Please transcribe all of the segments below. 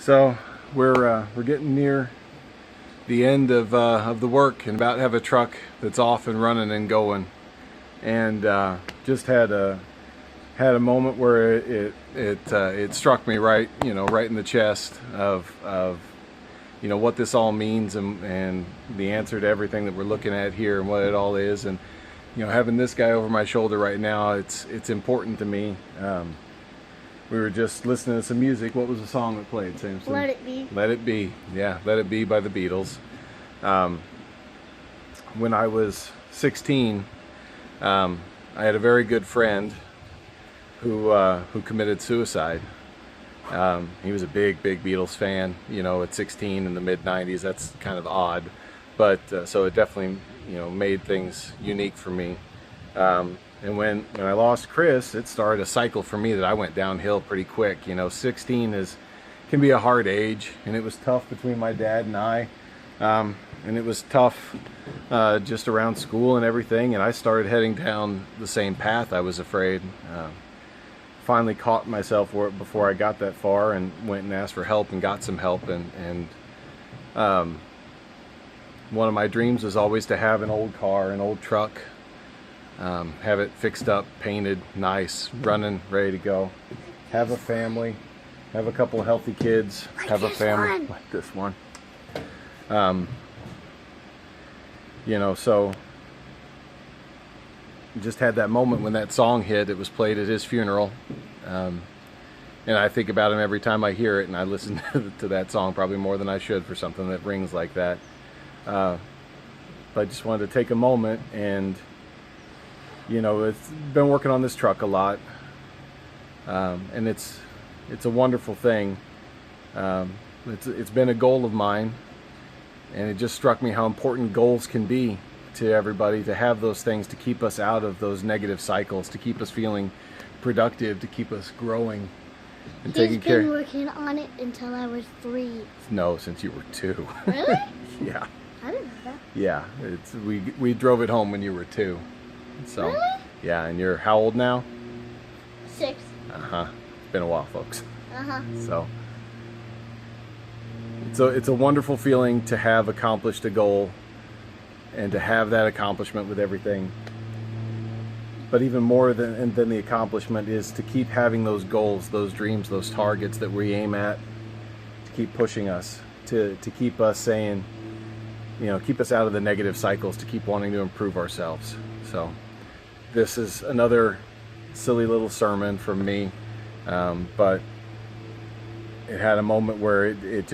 So we're getting near the end of the work and about to have a truck that's off and running and going, and just had a moment where it struck me right in the chest of what this all means and the answer to everything that we're looking at here and what it all is. And having this guy over my shoulder right now, it's important to me. We were just listening to some music. What was the song that played, Samson? Let It Be. Let It Be. Yeah, Let It Be by the Beatles. When I was 16, I had a very good friend who committed suicide. He was a big Beatles fan. At 16 in the mid-90s, that's kind of odd, but so it definitely made things unique for me. And when I lost Chris, it started a cycle for me that I went downhill pretty quick. 16 can be a hard age, and it was tough between my dad and I, and it was tough just around school and everything. And I started heading down the same path. I was afraid. Finally caught myself before I got that far, and went and asked for help and got some help. And one of my dreams was always to have an old car, an old truck. Have it fixed up, painted, nice, running, ready to go. Have a family, have a couple of healthy kids, have a family like this one. So just had that moment when that song hit. It was played at his funeral, and I think about him every time I hear it, and I listen to that song probably more than I should for something that rings like that. But I just wanted to take a moment and it's been working on this truck a lot, and it's a wonderful thing. It's been a goal of mine, and it just struck me how important goals can be to everybody, to have those things to keep us out of those negative cycles, to keep us feeling productive, to keep us growing and taking care. He's been working on it until I was 3. No, since you were 2. Really? Yeah. I didn't know that. Yeah, we drove it home when you were 2. So, really? Yeah, and you're how old now? 6. It's been a while, folks. So it's a wonderful feeling to have accomplished a goal and to have that accomplishment with everything. But even more than the accomplishment is to keep having those goals, those dreams, those targets that we aim at, to keep pushing us, to keep us saying, keep us out of the negative cycles, to keep wanting to improve ourselves. So this is another silly little sermon from me, but it had a moment where it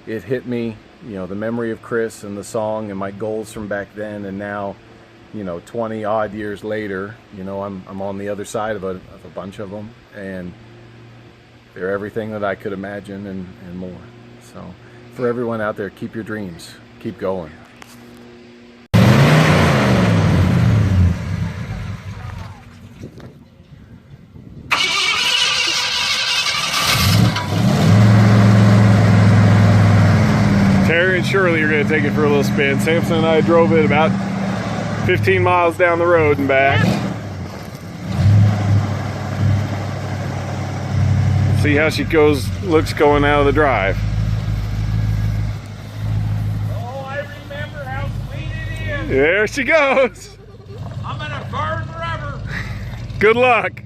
hit me, the memory of Chris and the song and my goals from back then, and now 20 odd years later, I'm on the other side of a bunch of them, and they're everything that I could imagine and more. So for everyone out there, keep your dreams, keep going. Terry and Shirley are going to take it for a little spin. Samson and I drove it about 15 miles down the road and back. See how she looks going out of the drive. Oh, I remember how sweet it is. There she goes. I'm gonna burn forever. Good luck.